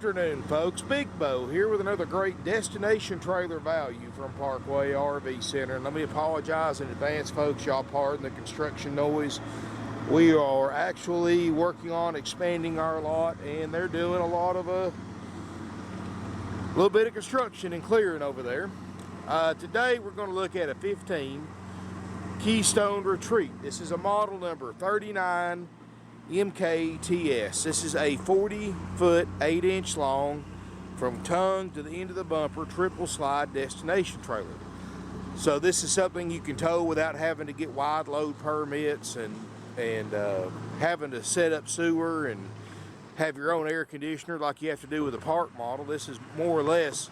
afternoon, folks. Big Bo here with another great destination trailer value from Parkway RV Center. And let me apologize in advance, folks. Y'all pardon the construction noise. We are actually working on expanding our lot, and they're doing a lot of a little bit of construction and clearing over there. Today we're going to look at a 15 Keystone Retreat. This is a model number 39 MKTS. This is a 40-foot, 8-inch long, from tongue to the end of the bumper, triple slide destination trailer. So this is something you can tow without having to get wide load permits and having to set up sewer and have your own air conditioner like you have to do with a park model. This is more or less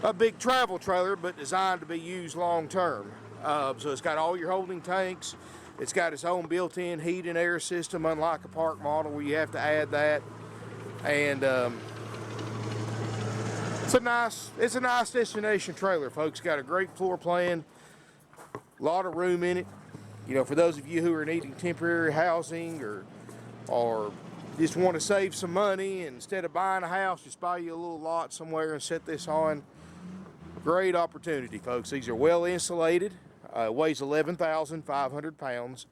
a big travel trailer, but designed to be used long term. So it's got all your holding tanks. It's got its own built-in heat and air system, unlike a park model where you have to add that. And it's a nice destination trailer, folks. Got a great floor plan, a lot of room in it. You know, for those of you who are needing temporary housing or just want to save some money, and instead of buying a house, just buy you a little lot somewhere and set this on. Great opportunity, folks. These are well insulated. Weighs 11,500 pounds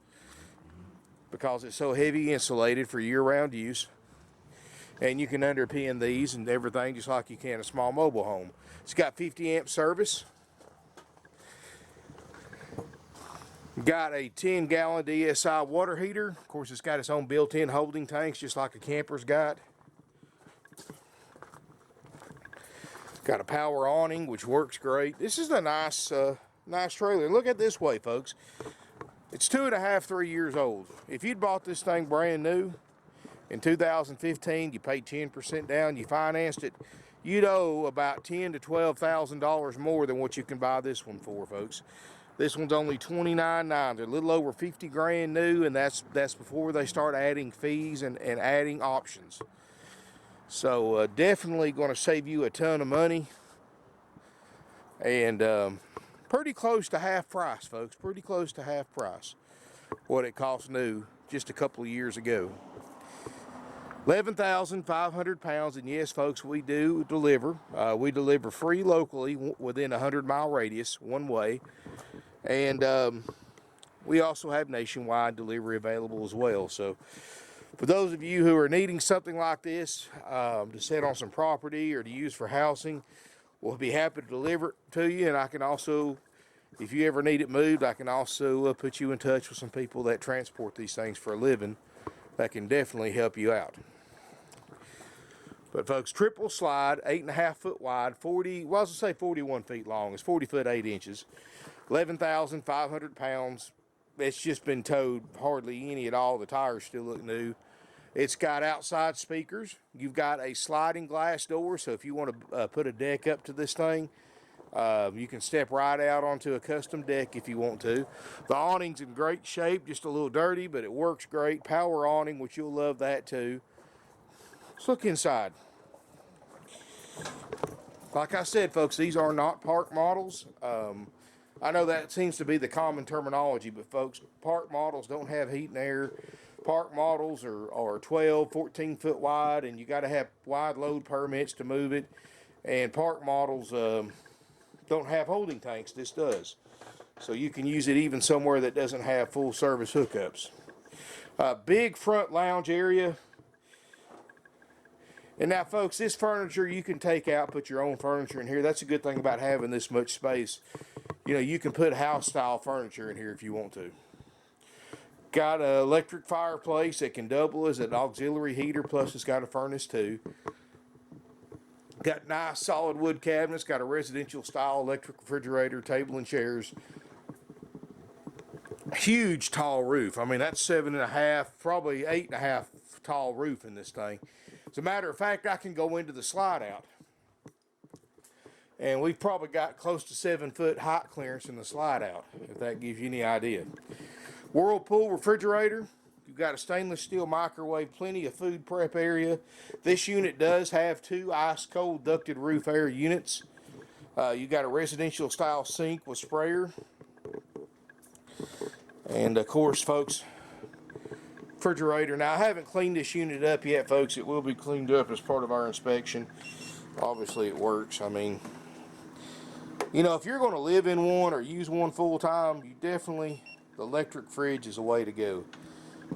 because it's so heavy insulated for year-round use. And you can underpin these and everything just like you can a small mobile home. It's got 50 amp service. Got a 10-gallon DSI water heater. Of course, it's got its own built-in holding tanks just like a camper's got. Got a power awning which works great. This is a nice trailer. And look at it this way, folks. It's 2.5, 3 years old. If you'd bought this thing brand new in 2015, you paid 10% down, you financed it, you'd owe about $10,000 to $12,000 more than what you can buy this one for, folks. This one's only $29.9. They're a little over 50 grand new, and that's before they start adding fees and adding options. So definitely going to save you a ton of money. And pretty close to half price, folks. Pretty close to half price what it cost new just a couple of years ago. 11,500 pounds, and yes, folks, we do deliver. We deliver free locally within a 100-mile radius, one way. And we also have nationwide delivery available as well. So for those of you who are needing something like this to set on some property or to use for housing, we'll be happy to deliver it to you. And I can also, if you ever need it moved, I can also put you in touch with some people that transport these things for a living that can definitely help you out. But folks, triple slide, 8.5 foot wide, 41 feet long. It's 40 foot 8 inches, 11,500 pounds. It's just been towed hardly any at all. The tires still look new. It's got outside speakers. You've got a sliding glass door, so if you want to put a deck up to this thing, you can step right out onto a custom deck if you want to. The awning's in great shape, just a little dirty, but it works great. Power awning, which you'll love that too. Let's look inside. Like I said, folks, these are not park models. I know that seems to be the common terminology, but folks, park models don't have heat and air. Park models are 12, 14 foot wide, and you got to have wide load permits to move it. And park models don't have holding tanks. This does. So you can use it even somewhere that doesn't have full service hookups. Big front lounge area. And now, folks, this furniture you can take out, put your own furniture in here. That's a good thing about having this much space. You know, you can put house-style furniture in here if you want to. Got an electric fireplace that can double as an auxiliary heater, plus it's got a furnace too. Got nice solid wood cabinets. Got a residential-style electric refrigerator, table and chairs. Huge tall roof. I mean, that's 7.5, probably 8.5 tall roof in this thing. As a matter of fact, I can go into the slide out. And we've probably got close to 7 foot height clearance in the slide out, if that gives you any idea. Whirlpool refrigerator. You've got a stainless steel microwave, plenty of food prep area. This unit does have 2 ice-cold ducted roof air units. You got a residential style sink with sprayer. And of course, folks, refrigerator. Now, I haven't cleaned this unit up yet, folks. It will be cleaned up as part of our inspection. Obviously, it works. I mean, you know, if you're going to live in one or use one full time, the electric fridge is the way to go.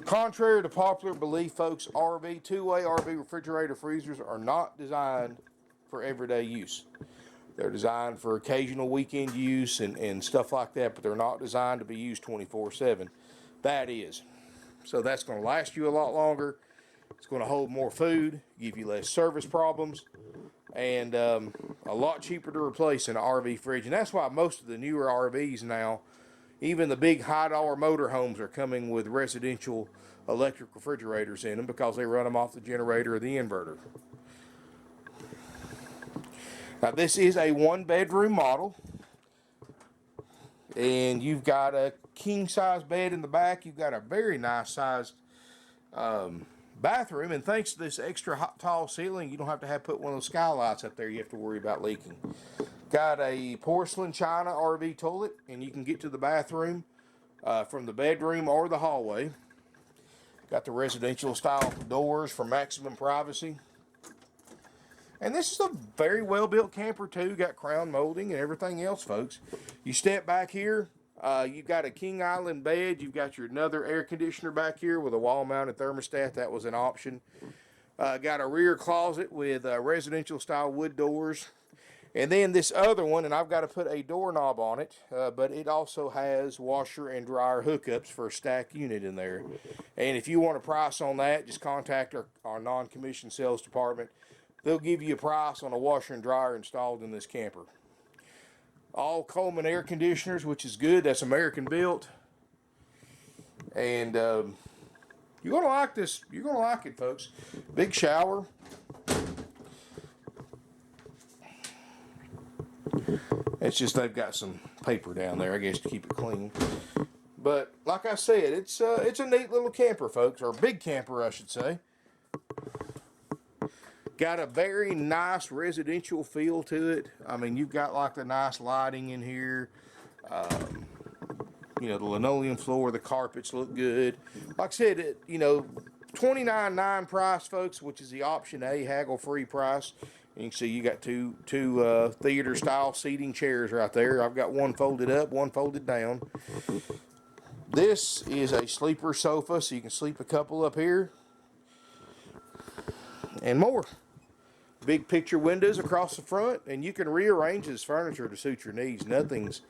Contrary to popular belief, folks, two-way RV refrigerator freezers are not designed for everyday use. They're designed for occasional weekend use and stuff like that, but they're not designed to be used 24/7. That is. So that's going to last you a lot longer. It's going to hold more food, give you less service problems, and a lot cheaper to replace than an RV fridge. And that's why most of the newer RVs now, even the big high-dollar motorhomes, are coming with residential electric refrigerators in them because they run them off the generator or the inverter. Now, this is a one-bedroom model, and you've got a king-size bed in the back. You've got a very nice-sized bathroom, and thanks to this extra tall ceiling, you don't have to put one of those skylights up there you have to worry about leaking. Got a porcelain china RV toilet, and you can get to the bathroom from the bedroom or the hallway. Got the residential style doors for maximum privacy. And this is a very well built camper too. Got crown molding and everything else, folks. You step back here, you've got a king island bed. You've got your another air conditioner back here with a wall mounted thermostat. That was an option. Got a rear closet with residential style wood doors. And then this other one, and I've got to put a doorknob on it, but it also has washer and dryer hookups for a stack unit in there. And if you want a price on that, just contact our non-commissioned sales department. They'll give you a price on a washer and dryer installed in this camper. All Coleman air conditioners, which is good. That's American built. And you're going to like this. You're going to like it, folks. Big shower. It's just they've got some paper down there, I guess, to keep it clean. But like I said, it's a neat little camper, folks, or big camper, I should say. Got a very nice residential feel to it. I mean, you've got like the nice lighting in here. You know, the linoleum floor, the carpets look good. Like I said, $29.9 price, folks, which is the option A, haggle-free price. And you can see you got two theater-style seating chairs right there. I've got one folded up, one folded down. This is a sleeper sofa, so you can sleep a couple up here. And more. Big picture windows across the front, and you can rearrange this furniture to suit your needs. Nothing's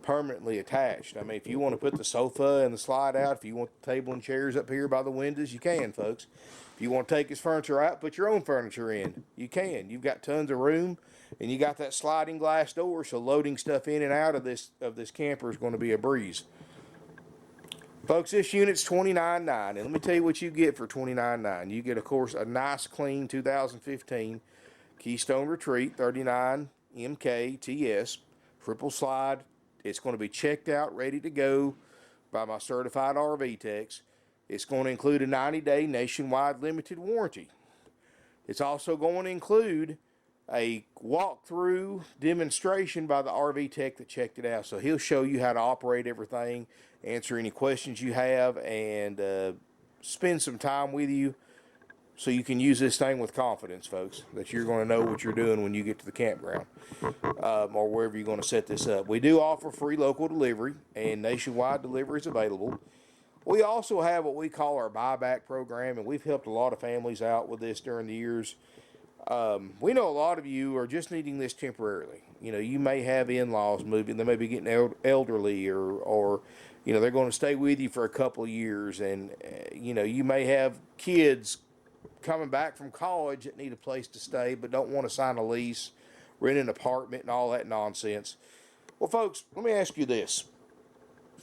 permanently attached. I mean, if you want to put the sofa and the slide out, if you want the table and chairs up here by the windows, you can, folks. If you want to take this furniture out, put your own furniture in, you can. You've got tons of room, and you got that sliding glass door, so loading stuff in and out of this camper is going to be a breeze. Folks, this unit's $29.9, and let me tell you what you get for $29.9. You get, of course, a nice, clean 2015 Keystone Retreat 39 MKTS triple slide. It's going to be checked out, ready to go by my certified RV techs. It's going to include a 90-day nationwide limited warranty. It's also going to include a walkthrough demonstration by the RV tech that checked it out. So he'll show you how to operate everything, answer any questions you have, and spend some time with you so you can use this thing with confidence, folks, that you're going to know what you're doing when you get to the campground or wherever you're going to set this up. We do offer free local delivery, and nationwide delivery is available. We also have what we call our Buyback Program, and we've helped a lot of families out with this during the years. We know a lot of you are just needing this temporarily. You know, you may have in-laws moving. They may be getting elderly or they're going to stay with you for a couple of years. And, you may have kids coming back from college that need a place to stay but don't want to sign a lease, rent an apartment, and all that nonsense. Well, folks, let me ask you this.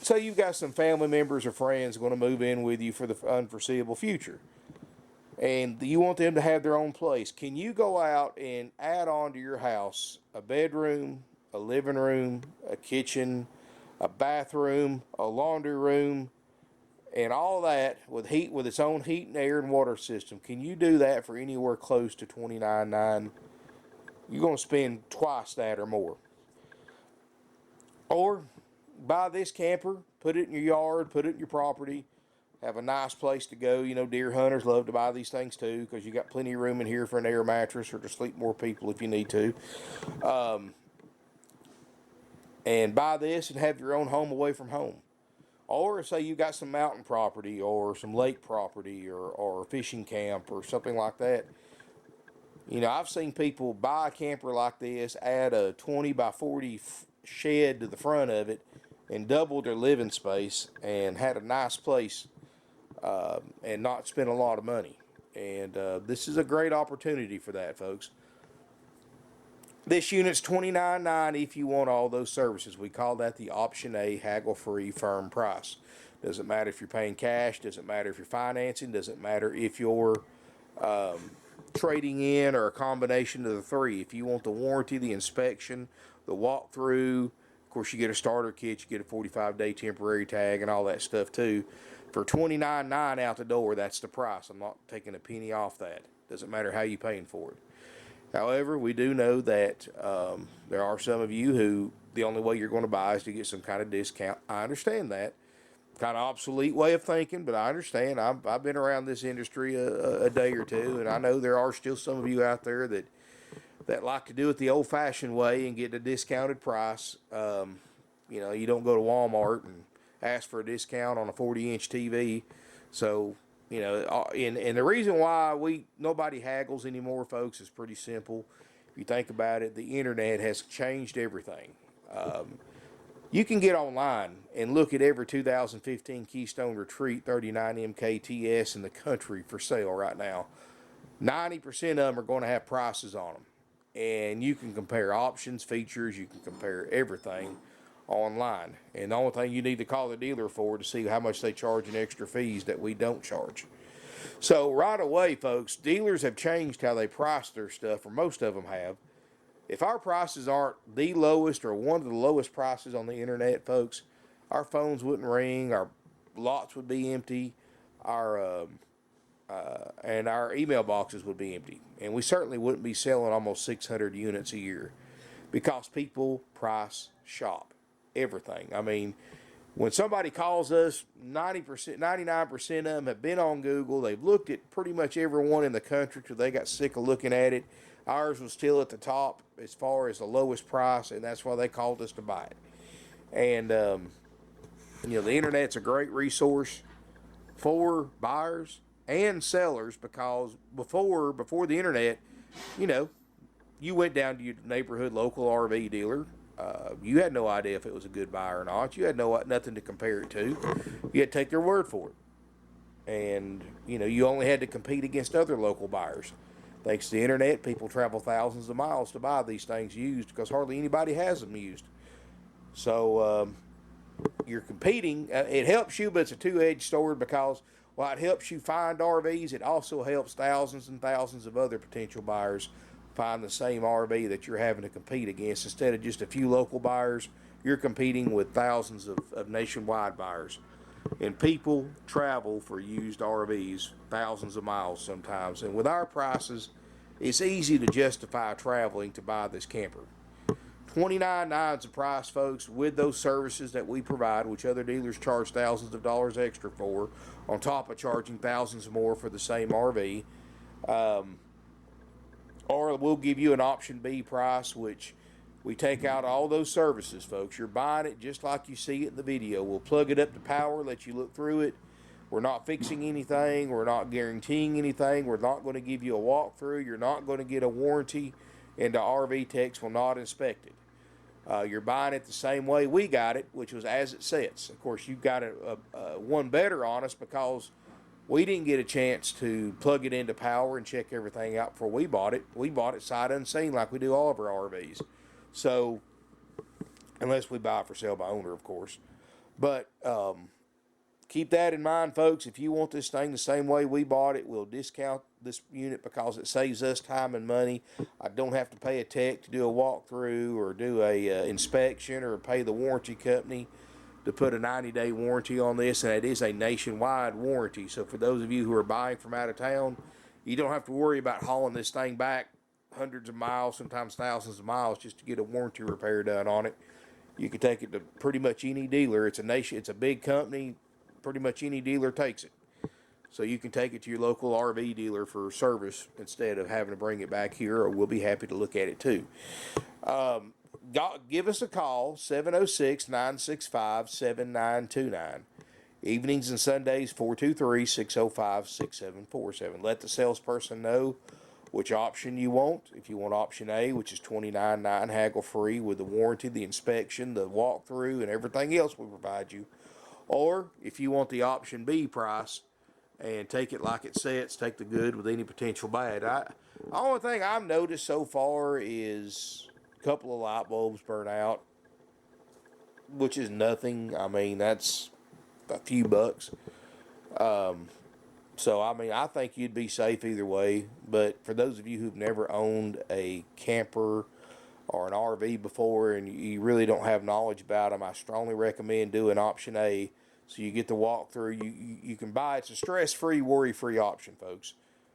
Say you've got some family members or friends going to move in with you for the unforeseeable future, and you want them to have their own place. Can you go out and add on to your house a bedroom, a living room, a kitchen, a bathroom, a laundry room, and all that with its own heat and air and water system? Can you do that for anywhere close to $29.9? You're going to spend twice that or more. Or buy this camper, put it in your yard, put it in your property, have a nice place to go. You know, deer hunters love to buy these things too, because you got plenty of room in here for an air mattress or to sleep more people if you need to. And buy this and have your own home away from home. Or say you got some mountain property or some lake property or a fishing camp or something like that. You know, I've seen people buy a camper like this, add a 20 by 40 shed to the front of it, and double their living space and had a nice place and not spend a lot of money. And this is a great opportunity for that, folks. This unit's $29.90 if you want all those services. We call that the Option A, haggle-free, firm price. Doesn't matter if you're paying cash, doesn't matter if you're financing, doesn't matter if you're trading in or a combination of the three. If you want the warranty, the inspection, the walkthrough, of course you get a starter kit, you get a 45-day temporary tag and all that stuff too. For $29.90 out the door, that's the price. I'm not taking a penny off that. Doesn't matter how you're paying for it. However, we do know that there are some of you who the only way you're going to buy is to get some kind of discount. I understand that. Kind of obsolete way of thinking, but I understand. I've been around this industry a day or two, and I know there are still some of you out there that like to do it the old-fashioned way and get a discounted price. You know, you don't go to Walmart and ask for a discount on a 40-inch TV. So, you know, and the reason why nobody haggles anymore, folks, is pretty simple. If you think about it, the internet has changed everything. You can get online and look at every 2015 Keystone Retreat 39 MKTS in the country for sale right now. 90% of them are going to have prices on them. And you can compare options, features, you can compare everything online. And the only thing you need to call the dealer for to see how much they charge in extra fees that we don't charge. So right away, folks, dealers have changed how they price their stuff, or most of them have. If our prices aren't the lowest or one of the lowest prices on the internet, folks, our phones wouldn't ring, our lots would be empty, and our email boxes would be empty. And we certainly wouldn't be selling almost 600 units a year because people price shop everything. I mean, when somebody calls us, 90%, 99% of them have been on Google. They've looked at pretty much everyone in the country till they got sick of looking at it. Ours was still at the top as far as the lowest price, and that's why they called us to buy it. And, you know, the internet's a great resource for buyers and sellers, because before the internet, you know, you went down to your neighborhood local RV dealer. You had no idea if it was a good buy or not. You had nothing to compare it to. You had to take their word for it. And, you know, you only had to compete against other local buyers. Thanks to the internet, people travel thousands of miles to buy these things used because hardly anybody has them used. So you're competing. It helps you, but it's a two-edged sword, because while it helps you find RVs, it also helps thousands and thousands of other potential buyers find the same RV that you're having to compete against. Instead of just a few local buyers, you're competing with thousands of nationwide buyers. And people travel for used RVs thousands of miles sometimes. And with our prices, it's easy to justify traveling to buy this camper. $29.90 is the price, folks, with those services that we provide, which other dealers charge thousands of dollars extra for, on top of charging thousands more for the same RV. Or we'll give you an option B price, which we take out all those services, folks. You're buying it just like you see it in the video. We'll plug it up to power, let you look through it. We're not fixing anything. We're not guaranteeing anything. We're not going to give you a walkthrough. You're not going to get a warranty, and the RV techs will not inspect it. You're buying it the same way we got it, which was as it sits. Of course, you've got one better on us, because we didn't get a chance to plug it into power and check everything out before we bought it. We bought it sight unseen like we do all of our RVs. So, unless we buy it for sale by owner, of course. But keep that in mind, folks. If you want this thing the same way we bought it, we'll discount this unit because it saves us time and money. I don't have to pay a tech to do a walkthrough or do a inspection, or pay the warranty company to put a 90-day warranty on this, and it is a nationwide warranty. So for those of you who are buying from out of town, you don't have to worry about hauling this thing back hundreds of miles, sometimes thousands of miles, just to get a warranty repair done on it. You can take it to pretty much any dealer. It's a big company. pretty much any dealer takes it. So you can take it to your local RV dealer for service instead of having to bring it back here, or we'll be happy to look at it too. Give us a call, 706-965-7929. Evenings and Sundays, 423-605-6747. Let the salesperson know which option you want. If you want option A, which is $29.9 haggle free with the warranty, the inspection, the walkthrough, and everything else we provide you. Or if you want the option B price and take it like it sets, take the good with any potential bad. The only thing I've noticed so far is a couple of light bulbs burn out, which is nothing. I mean, that's a few bucks. So, I mean, I think you'd be safe either way. But for those of you who've never owned a camper or an RV before and you really don't have knowledge about them, I strongly recommend doing option A. So you get the walkthrough. You can buy it. It's a stress-free, worry-free option, folks.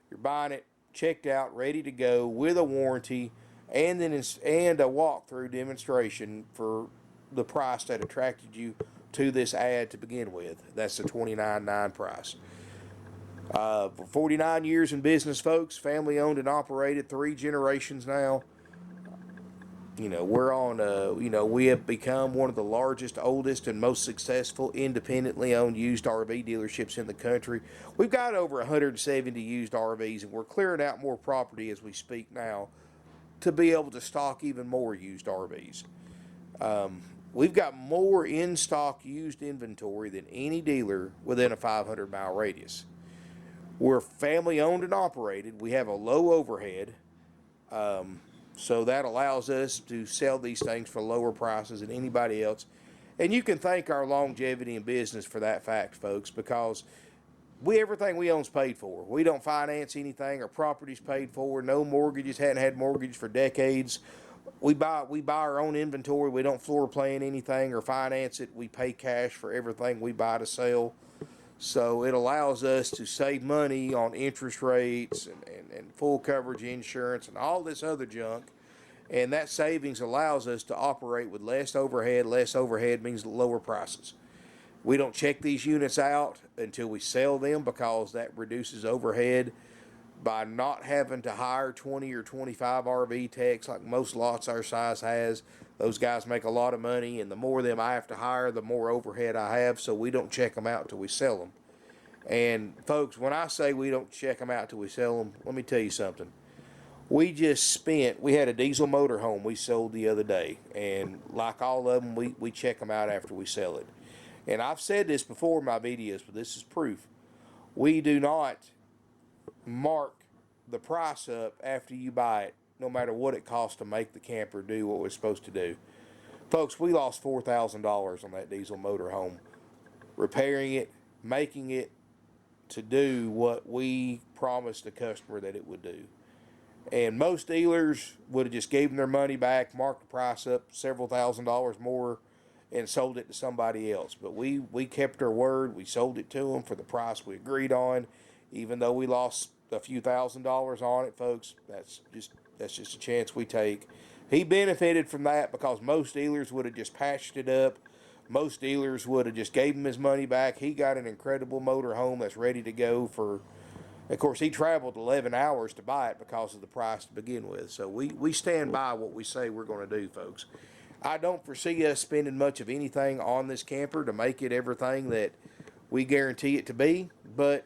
You're buying it checked out, ready to go with a warranty and a walkthrough demonstration for the price that attracted you to this ad to begin with. That's the $29.9 price. For 49 years in business, folks, family owned and operated, 3 generations now. We have become one of the largest, oldest, and most successful independently owned used RV dealerships in the country. We've got over 170 used RVs, and we're clearing out more property as we speak now to be able to stock even more used RVs. We've got more in-stock used inventory than any dealer within a 500-mile radius. We're family owned and operated. We have a low overhead. So that allows us to sell these things for lower prices than anybody else. And you can thank our longevity in business for that fact, folks, because everything we own is paid for. We don't finance anything. Our property's paid for. No mortgages. Hadn't had mortgage for decades. We buy our own inventory. We don't floor plan anything or finance it. We pay cash for everything we buy to sell. So it allows us to save money on interest rates and full coverage insurance and all this other junk. And that savings allows us to operate with less overhead. Less overhead means lower prices. We don't check these units out until we sell them because that reduces overhead by not having to hire 20 or 25 RV techs like most lots our size has. Those guys make a lot of money, and the more of them I have to hire, the more overhead I have, so we don't check them out until we sell them. And folks, when I say we don't check them out until we sell them, let me tell you something. We had a diesel motorhome we sold the other day, and like all of them, we check them out after we sell it. And I've said this before in my videos, but this is proof. We do not mark the price up after you buy it, no matter what it costs to make the camper do what we're supposed to do. Folks, we lost $4,000 on that diesel motorhome, repairing it, making it to do what we promised the customer that it would do. And most dealers would have just gave them their money back, marked the price up several $1,000s more, and sold it to somebody else. But we kept our word. We sold it to them for the price we agreed on, even though we lost a few $1,000s on it, folks. That's just a chance we take. He benefited from that because most dealers would have just patched it up. Most dealers would have just gave him his money back. He got an incredible motorhome that's ready to go for. Of course, he traveled 11 hours to buy it because of the price to begin with. So we stand by what we say we're going to do, folks. I don't foresee us spending much of anything on this camper to make it everything that we guarantee it to be, but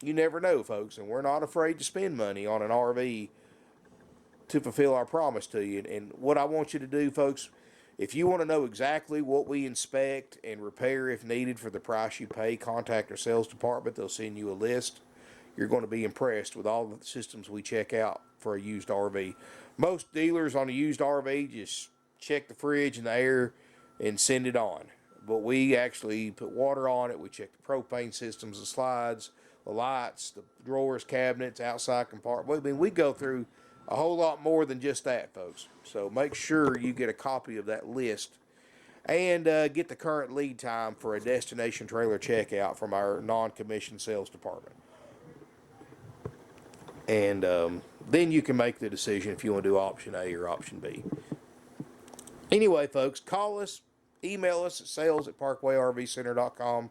you never know, folks, and we're not afraid to spend money on an RV to fulfill our promise to you. And what I want you to do, folks, if you want to know exactly what we inspect and repair if needed for the price you pay, contact our sales department. They'll send you a list. You're going to be impressed with all the systems we check out for a used RV. Most dealers on a used RV just check the fridge and the air and send it on. But we actually put water on it. We check the propane systems, the slides, the lights, the drawers, cabinets, outside compartment. I mean, we go through a whole lot more than just that, folks. So make sure you get a copy of that list and get the current lead time for a destination trailer checkout from our non-commissioned sales department. And then you can make the decision if you want to do option A or option B. Anyway, folks, call us, email us at sales@parkway.rvcenter.com.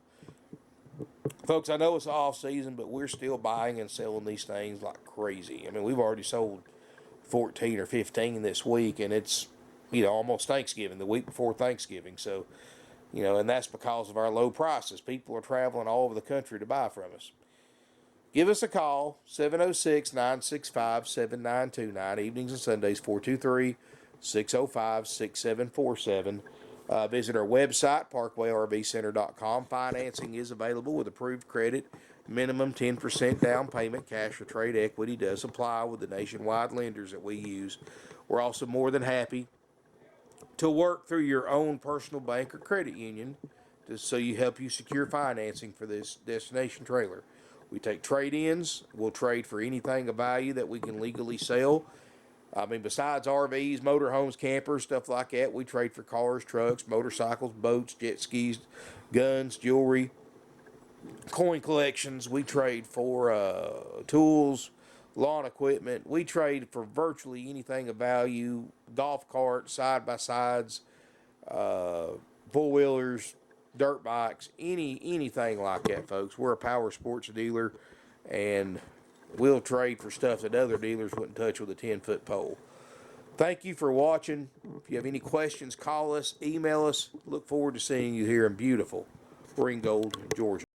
Folks, I know it's off season, but we're still buying and selling these things like crazy. I mean, we've already sold 14 or 15 this week, and it's, almost Thanksgiving, the week before Thanksgiving. So, and that's because of our low prices. People are traveling all over the country to buy from us. Give us a call, 706-965-7929, evenings and Sundays, 423-605-6747. Visit our website, parkwayrvcenter.com. Financing is available with approved credit. Minimum 10% down payment. Cash or trade equity does apply with the nationwide lenders that we use. We're also more than happy to work through your own personal bank or credit union so you help you secure financing for this destination trailer. We take trade-ins. We'll trade for anything of value that we can legally sell. I mean, besides RVs, motorhomes, campers, stuff like that, we trade for cars, trucks, motorcycles, boats, jet skis, guns, jewelry, coin collections. We trade for tools, lawn equipment. We trade for virtually anything of value, golf carts, side-by-sides, four-wheelers, dirt bikes, anything like that, folks. We're a power sports dealer, and we'll trade for stuff that other dealers wouldn't touch with a 10-foot pole. Thank you for watching. If you have any questions, call us, email us. Look forward to seeing you here in beautiful Ringgold, Georgia.